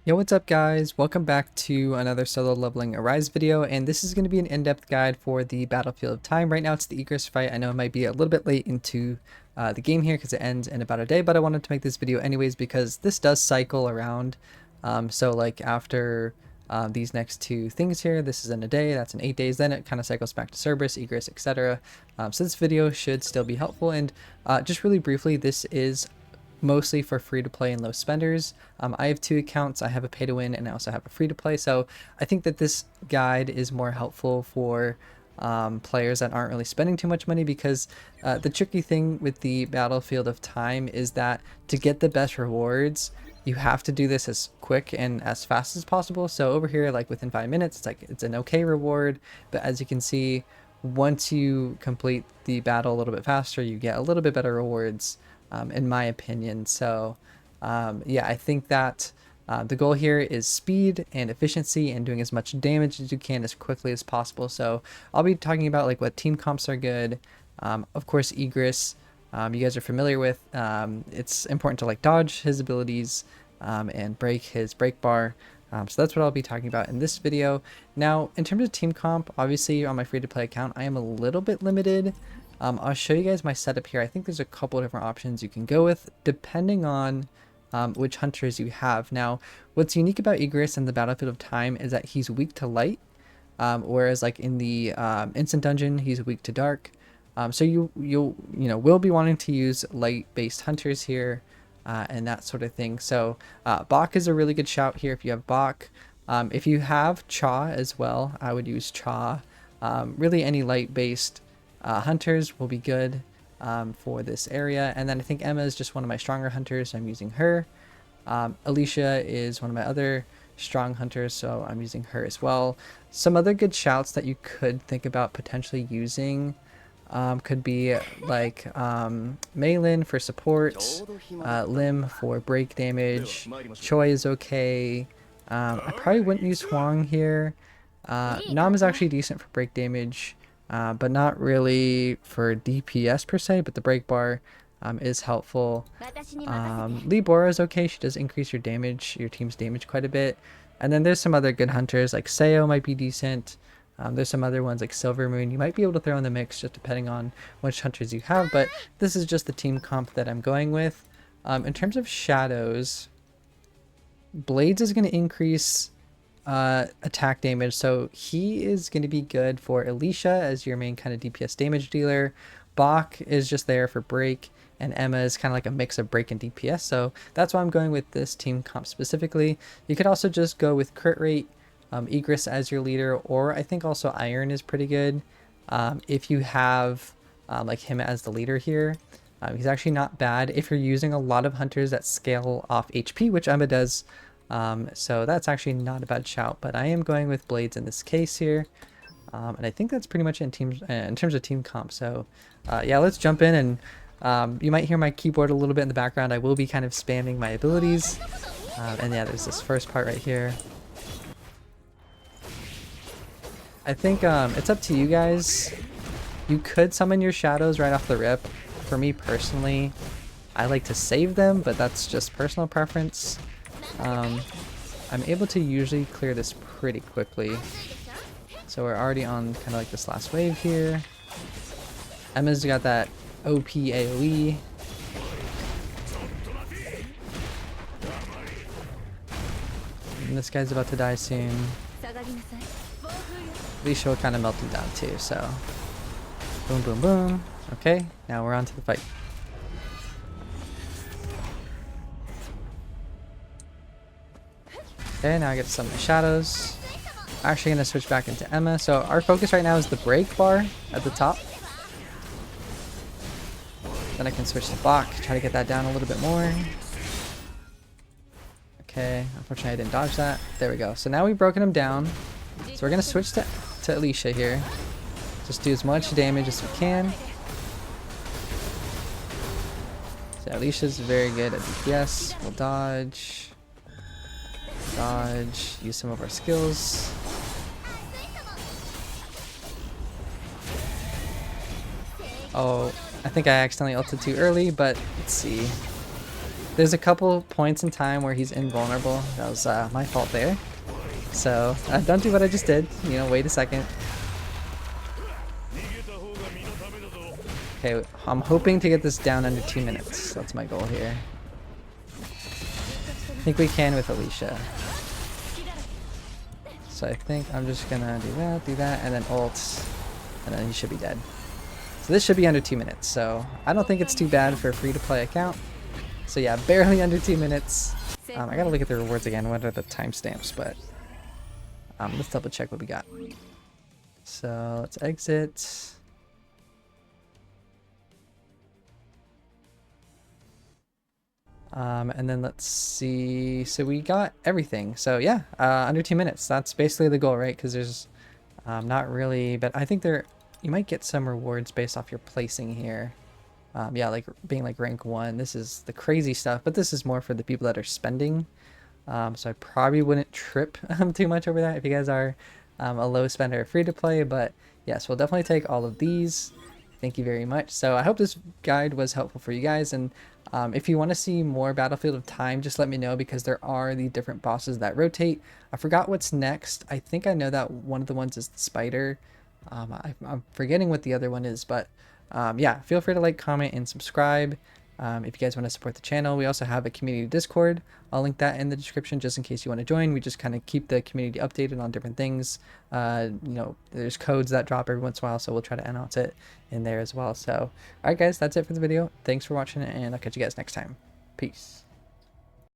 Yo, what's up guys? Welcome back to another solo leveling Arise video, and this is going to be an in-depth guide for the Battlefield of Time. Right now it's the Egress fight. I know it might be a little bit late into the game here because it ends in about a day, but I wanted to make this video anyways because this does cycle around. So like after these next two things here, this is in a day, that's in 8 days, then it kind of cycles back to Cerberus, Egress, etc. So this video should still be helpful, and just really briefly, this is mostly for free to play and low spenders. I have two accounts. I have a pay to win and I also have a free to play. So I think that this guide is more helpful for players that aren't really spending too much money, because the tricky thing with the Battlefield of Time is that to get the best rewards, you have to do this as quick and as fast as possible. So over here, like within 5 minutes, it's an okay reward, but as you can see, once you complete the battle a little bit faster, you get a little bit better rewards, in my opinion. So yeah, I think that the goal here is speed and efficiency and doing as much damage as you can as quickly as possible. So I'll be talking about like what team comps are good. Of course, Egress, you guys are familiar with. It's important to like dodge his abilities and break his break bar. So that's what I'll be talking about in this video. Now, in terms of team comp, obviously on my free-to-play account, I am a little bit limited. I'll show you guys my setup here. I think there's a couple of different options you can go with depending on which hunters you have. Now, what's unique about Egress in the Battlefield of Time is that he's weak to light, whereas like in the instant dungeon, he's weak to dark. So you will be wanting to use light-based hunters here. And that sort of thing. So Bach is a really good shout here if you have Bach. If you have Cha as well, I would use Cha. Really any light-based hunters will be good for this area. And then I think Emma is just one of my stronger hunters, so I'm using her. Alicia is one of my other strong hunters, so I'm using her as well. Some other good shouts that you could think about potentially using could be like Meilin for support, Lim for break damage, Choi is okay. I probably wouldn't use Huang here. Nam is actually decent for break damage, but not really for DPS per se, but the break bar is helpful. Lee Bora is okay, she does increase your damage, your team's damage quite a bit. And then there's some other good hunters, like Seo might be decent. There's some other ones like Silver Moon you might be able to throw in the mix just depending on which hunters you have, but this is just the team comp that I'm going with. In terms of shadows, Blades is going to increase attack damage, so he is going to be good for Alicia as your main kind of DPS damage dealer. Bach is just there for break, and Emma is kind of like a mix of break and DPS, so that's why I'm going with this team comp specifically. You could also just go with crit rate, Egress as your leader, or I think also Iron is pretty good if you have like him as the leader here. He's actually not bad if you're using a lot of hunters that scale off HP, which Emma does, so that's actually not a bad shout, but I am going with Blades in this case here. And I think that's pretty much in terms of team comp. So yeah, let's jump in, and you might hear my keyboard a little bit in the background. I will be kind of spamming my abilities, and yeah, there's this first part right here. I think it's up to you guys. You could summon your shadows right off the rip. For me personally, I like to save them, but that's just personal preference. I'm able to usually clear this pretty quickly. So we're already on kind of like this last wave here. Emma's got that OP AoE. And this guy's about to die soon. Alicia will kind of melt him down too, so boom, boom, boom. Okay, now we're on to the fight. Okay, now I get to summon my shadows. I'm actually going to switch back into Emma. So our focus right now is the break bar at the top. Then I can switch to Bach, try to get that down a little bit more. Okay, unfortunately I didn't dodge that. There we go. So now we've broken him down. So we're going to switch to Alicia here. Just do as much damage as we can. So Alicia's very good at DPS. We'll dodge. Dodge. Use some of our skills. Oh, I think I accidentally ulted too early, but let's see. there's a couple points in time where he's invulnerable. That was my fault there. So don't do what I just did. You know, wait a second. Okay, I'm hoping to get this down under 2 minutes. That's my goal here. I think we can with Alicia. So I think I'm just gonna do that, and then ult, and then he should be dead. So this should be under 2 minutes, so I don't think it's too bad for a free-to-play account. So yeah, barely under 2 minutes. I gotta look at the rewards again. What are the timestamps? But let's double check what we got. So let's exit. And then let's see. So we got everything. So yeah, under 2 minutes. That's basically the goal, right? Because there's not really, but I think you might get some rewards based off your placing here. Yeah, like being like rank 1. This is the crazy stuff, but this is more for the people that are spending. So I probably wouldn't trip too much over that if you guys are a low spender free to play. But yes, we'll definitely take all of these. Thank you very much. So I hope this guide was helpful for you guys. And if you want to see more Battlefield of Time, just let me know, because there are the different bosses that rotate. I forgot what's next. I think I know that one of the ones is the spider. I'm forgetting what the other one is, but yeah, feel free to like, comment, and subscribe. If you guys want to support the channel, we also have a community Discord. I'll link that in the description just in case you want to join. We just kind of keep the community updated on different things. You know, there's codes that drop every once in a while, so we'll try to announce it in there as well. So, alright guys, that's it for the video. Thanks for watching, and I'll catch you guys next time. Peace.